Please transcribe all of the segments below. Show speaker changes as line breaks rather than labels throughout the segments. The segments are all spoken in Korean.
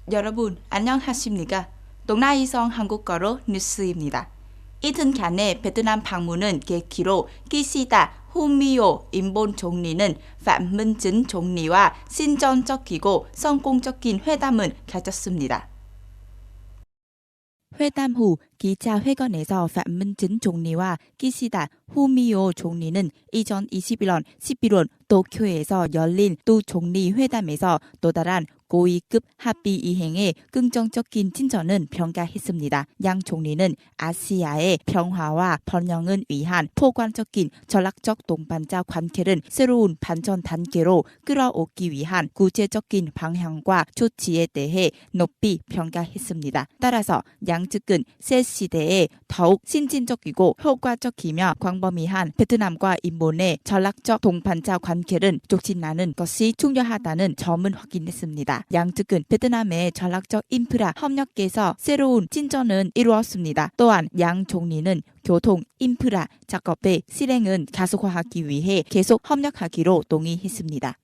여러분, 안녕하십니까? 동나이성 한국어로 뉴스입니다. 이틀간의 베트남 방문은 계기로 기시다 후미오 인본 총리는 phạm minh chính 총리와 신전적이고 성공적인 회담을 가졌습니다. 회담 후 기자회견에서 phạm minh chính 총리와 기시다 후미오 총리는 2021년 11월 도쿄에서 열린 두 총리 회담에서 도달한 고위급 합의 이행에 긍정적인 진전을 평가했습니다. 양 총리는 아시아의 평화와 번영을 위한 포괄적인 전략적 동반자 관계를 새로운 발전 단계로 끌어오기 위한 구체적인 방향과 조치에 대해 높이 평가했습니다. 따라서 양측은 새 시대에 더욱 신진적이고 효과적이며 광범위한 베트남과 인본의 전략적 동반자 관계를 촉진하는 것이 중요하다는 점을 확인했습니다. 양측은 베트남의 전략적 인프라 협력에서 새로운 진전을 이루었습니다. 또한 양 총리는 교통 인프라 작업의 실행은 가속화하기 위해 계속 협력하기로 동의했습니다.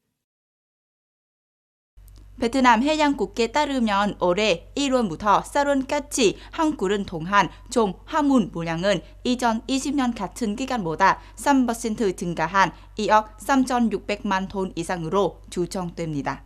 베트남 해양국에 따르면 올해 1월부터 4월까지 한국을 통한 총 화물 물량은 2020년 같은 기간보다 3% 증가한 2억 3,600만 톤 이상으로 추정됩니다.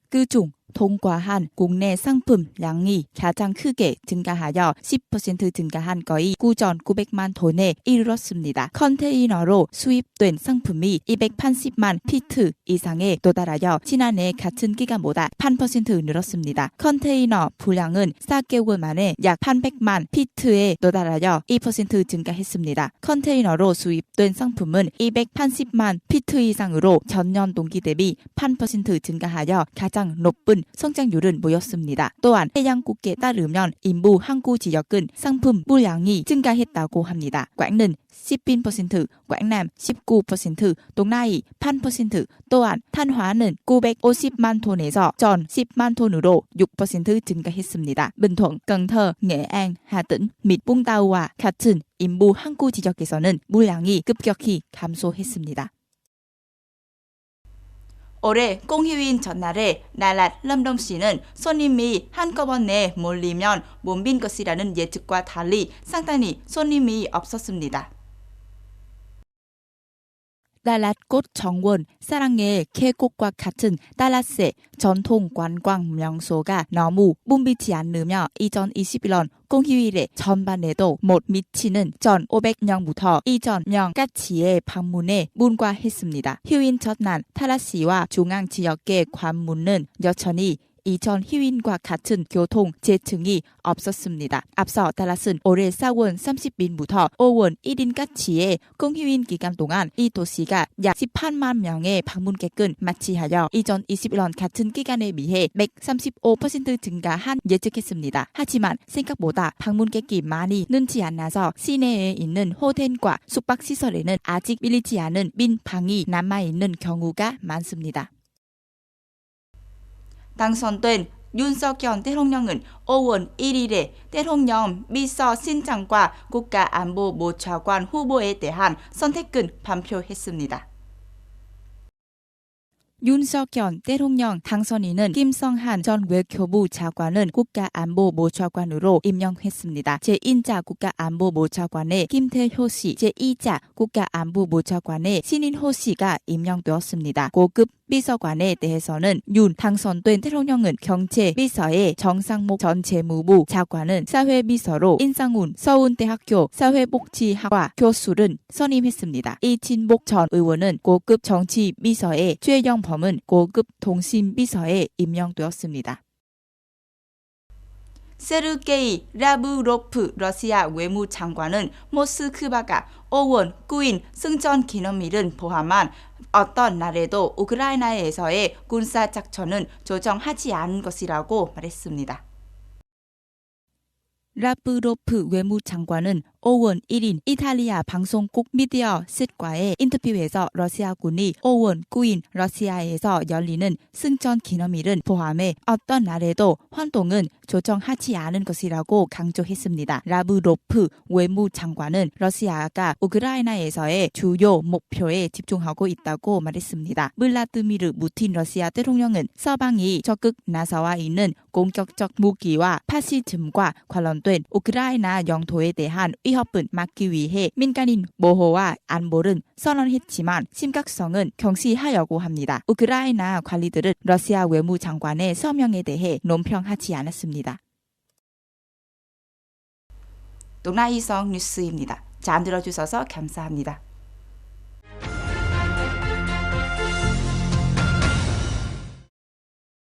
그중 통과한 국내 상품량이 가장 크게 증가하여 10% 증가한 거의 9,900만 톤에 이르렀습니다. 컨테이너로 수입된 상품이 280만 피트 이상에 도달하여 지난해 같은 기간보다 8% 늘었습니다. 컨테이너 분량은 4개월 만에 약 800만 피트에 도달하여 2% 증가했습니다. 컨테이너로 수입된 상품은 280만 피트 이상으로 전년 동기 대비 8% 증가하여 가장 높은 성장률은 보였습니다. 또한 해양국에 따르면 인부 항구 지역은 상품 물량이 증가했다고 합니다. 광는 10%, 광남 19%, 동나이 8%, 또한 탄화는 950만 톤에서 전 10만 톤으로 6% 증가했습니다. bình thuận, cần thơ, nghệ an, hà tĩnh 및 붕다우와 같은 인부 항구 지역에서는 물량이 급격히 감소했습니다. 올해 공휴일 전날에 나랏 lâm đồng 시는 손님이 한꺼번에 몰리면 못 빈 것이라는 예측과 달리 상당히 손님이 없었습니다. 달랏 꽃 정원, 사랑의 계곡과 같은 달랏의 전통 관광 명소가 너무 붐비지 않으며 2021년 공휴일에 전반에도 못 미치는 1,500명부터 2,000명까지의 방문에 문과했습니다. 휴일 첫날 달랏시와 중앙 지역의 관문은 여전히 이전 휴일과 같은 교통 재증이 없었습니다. 앞서 달랏은 올해 4월 30일부터 5월 1일까지의 공휴일 기간 동안 이 도시가 약 18만 명의 방문객을 맞이하여 2021년 같은 기간에 비해 135% 증가한 예측했습니다. 하지만 생각보다 방문객이 많이 늘지 않아서 시내에 있는 호텔과 숙박시설에는 아직 밀리지 않은 빈 방이 남아있는 경우가 많습니다. 당선된 윤석열 대통령은 5월 1일에 대통령 비서실장과 국가안보모차관 후보에 대한 선택을 발표했습니다. 윤석열 대통령 당선인은 김성한 전 외교부 차관은 국가안보모차관으로 임명했습니다. 제1자 국가안보모차관에 김태효 씨, 제2자 국가안보모차관에 신인호 씨가 임명되었습니다. 고급 비서관에 대해서는 윤 당선된 대통령은 경제비서에 정상목 전 재무부 차관은 사회비서로 인상훈 서울대학교 사회복지학과 교수를 선임했습니다. 이진복 전 의원은 고급 정치비서에 최영범은 고급 통신비서에 임명되었습니다. 세르게이 라브로프 러시아 외무장관은 모스크바가 5월 9일 승전 기념일을 포함한 어떤 날에도 우크라이나에서의 군사작전은 조정하지 않은 것이라고 말했습니다. 라브로프 외무장관은 5월 1일 이탈리아 방송국 미디어 싯과의 인터뷰에서 러시아군이 5월 9일 러시아에서 열리는 승전 기념일은 포함해 어떤 날에도 활동은 조정하지 않은 것이라고 강조했습니다. 라브로프 외무장관은 러시아가 우크라이나에서의 주요 목표에 집중하고 있다고 말했습니다. 블라드미르 푸틴 러시아 대통령은 서방이 적극 나서와 있는 공격적 무기와 파시즘과 관련된 우크라이나 영토에 대한 위협을 막기 위해 민간인 보호와 안보를 선언했지만 심각성은 경시하려고 합니다. 우크라이나 관리들은 러시아 외무장관의 서명에 대해 논평하지 않았습니다. 동나이성 뉴스입니다. 잘 들어주셔서 감사합니다.